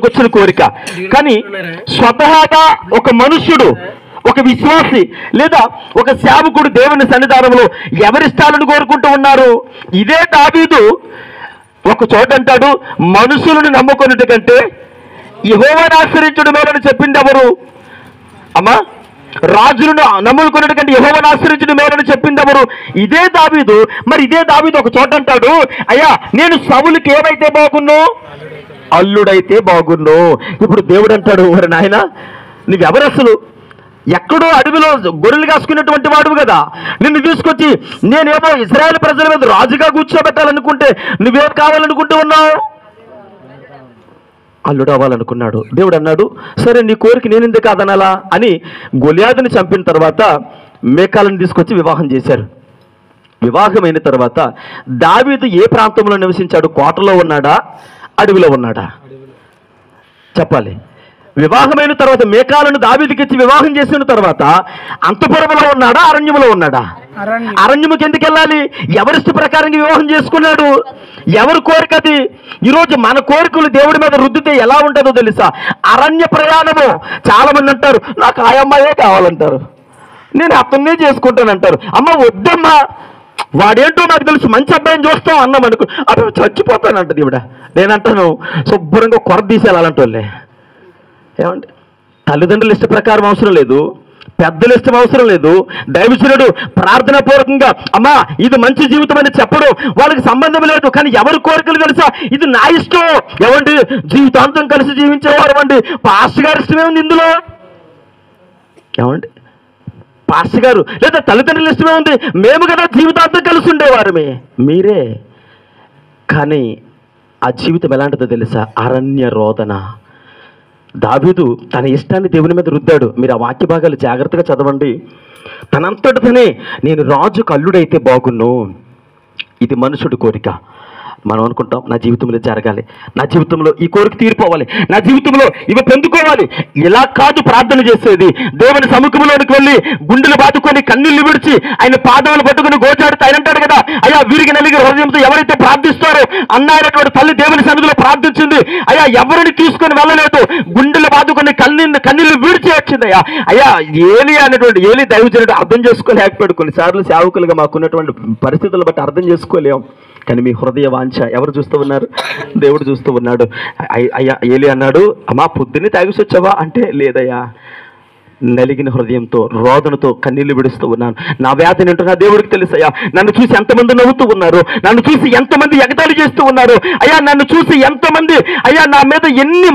వచ్చిన కోరిక. కానీ స్వతహాగా ఒక మనుష్యుడు, ఒక విశ్వాసి లేదా ఒక సేవకుడు దేవుని సన్నిధానంలో ఎవరిష్టాలను కోరుకుంటూ ఉన్నారు? ఇదే దావీదు ఒక చోట అంటాడు, మనుషులను నమ్ముకున్నట్టు కంటే యెహోవాను ఆశ్రయించుడు మేలని చెప్పింది ఎవరు? అమ్మా, రాజులను నమ్ముకున్నట్టు కంటే యెహోవాను ఆశ్రయించుడు మేలని చెప్పింది ఎవరు? ఇదే దావీదు. మరి ఇదే దావీదు ఒక చోట అంటాడు, అయ్యా నేను సౌలుకి ఏమైతే బాగున్నో అల్లుడైతే బాగున్నో. ఇప్పుడు దేవుడు అంటాడు, మరి నాయన నువ్వెవరు అసలు? ఎక్కడో అడవిలో గొర్రెలు కాసుకునేటువంటి వాడువు కదా, నిన్ను తీసుకొచ్చి నేనేమో ఇశ్రాయేలు ప్రజల మీద రాజుగా కూర్చోబెట్టాలనుకుంటే నువ్వేం కావాలనుకుంటూ ఉన్నావు? అల్లుడు అవ్వాలనుకున్నాడు. దేవుడు అన్నాడు, సరే నీ కోరిక నేను ఎందుకు కాదనాలా అని గొలియాదుని చంపిన తర్వాత మేకాలను తీసుకొచ్చి వివాహం చేశారు. వివాహమైన తర్వాత దావీదు ఏ ప్రాంతంలో నివసించాడు? కోటలో ఉన్నాడా, అడవిలో ఉన్నాడా? చెప్పాలి. వివాహమైన తర్వాత మేకాలను దావీదుకిచ్చి వివాహం చేసిన తర్వాత అంతఃపురంలో ఉన్నాడా, అరణ్యములో ఉన్నాడా? అరణ్యముకి ఎందుకు వెళ్ళాలి? ఎవరిష్ట ప్రకారంగా వివాహం చేసుకున్నాడు. ఎవరి కోరిక అది? ఈరోజు మన కోరికలు దేవుడి మీద రుద్దితే ఎలా ఉంటుందో తెలుసా? అరణ్య ప్రయాణము. చాలా మంది అంటారు, నాకు ఆ అమ్మాయే కావాలంటారు, నేను అతన్నే చేసుకుంటానంటారు. అమ్మ వద్దమ్మా, వాడేంటో నాకు తెలుసు, మంచి అబ్బాయిని చూస్తాం అన్నాం అనుకో, అప్పుడు చచ్చిపోతానంటది ఈవిడ. నేనంటాను శుభ్రంగా కొర తీసేయాలంటోళ్ళే. ఏమంటే తల్లిదండ్రుల ఇష్ట ప్రకారం అవసరం లేదు, పెద్దల ఇష్టం అవసరం లేదు. దైవజనుడు ప్రార్థనా పూర్వకంగా అమ్మా ఇది మంచి జీవితం అని చెప్పడం వాళ్ళకి సంబంధం లేదు. కానీ ఎవరి కోరికలు తెలుసా? ఇది నా ఇష్టం. ఏమండి జీవితాంతం కలిసి జీవించేవారు అండి. పాస్టర్ గారి ఇష్టమే ఉంది ఇందులో. ఏమండి పాస్టర్ గారు లేదా తల్లిదండ్రుల ఇష్టమే ఉంది. మేము కదా జీవితాంతం కలిసి ఉండేవారమే, మీరే. కానీ ఆ జీవితం ఎలాంటిదో తెలుసా? అరణ్య రోదన. దావీదు తన ఇష్టాన్ని దేవుని మీద రుద్దాడు. మీరు ఆ వాక్య భాగాలు జాగ్రత్తగా చదవండి. తనంతట తనే నేను రాజుకు అల్లుడైతే బాగున్ను. ఇది మనుషుడి కోరిక. మనం అనుకుంటాం నా జీవితంలో జరగాలి, నా జీవితంలో ఈ కోరిక తీరిపోవాలి, నా జీవితంలో ఇవి పొందుకోవాలి. ఇలా కాదు ప్రార్థన చేసేది. దేవుని సముఖంలోనికి వెళ్ళి గుండెలు బాదుకొని కన్నీళ్లు విడిచి ఆయన పాదములు పట్టుకుని గోచాడుతూ ఆయన అంటాడు కదా, అయ్యా వీరికి నలిగి హృదయంతో ఎవరైతే ప్రార్థిస్తారో అన్నారటువంటి తల్లి దేవుని సన్నిధిలో ప్రార్థించింది. అయ్యా ఎవరిని తీసుకొని వెళ్ళలేదు, గుండెలు బాదుకొని కన్నీళ్లు విడిచి వచ్చింది. అయ్యా ఏలి అనేటువంటి ఏలి దైవజనుడు అర్థం చేసుకోలేకపోయాడు. కొన్నిసార్లు సేవకులుగా మాకున్నటువంటి పరిస్థితులను బట్టి అర్థం చేసుకోలేం. కానీ మీ హృదయ వాంఛ ఎవరు చూస్తూ ఉన్నారు? దేవుడు చూస్తూ ఉన్నాడు. అయ్యా ఏలి అన్నాడు, అమ్మా పొద్దున్నే తాగేసి వచ్చావా అంటే, లేదయ్యా నలిగిన హృదయంతో రోదనతో కన్నీళ్లు విడుస్తూ ఉన్నాను. నా వ్యాధిని ఏంటో నా దేవుడికి తెలుసయ్యా. నన్ను చూసి ఎంతమంది నవ్వుతూ ఉన్నారు, నన్ను చూసి ఎంతమంది ఎగతాళి చేస్తూ ఉన్నారు. అయ్యా నన్ను చూసి ఎంతమంది అయ్యా నా మీద ఎన్ని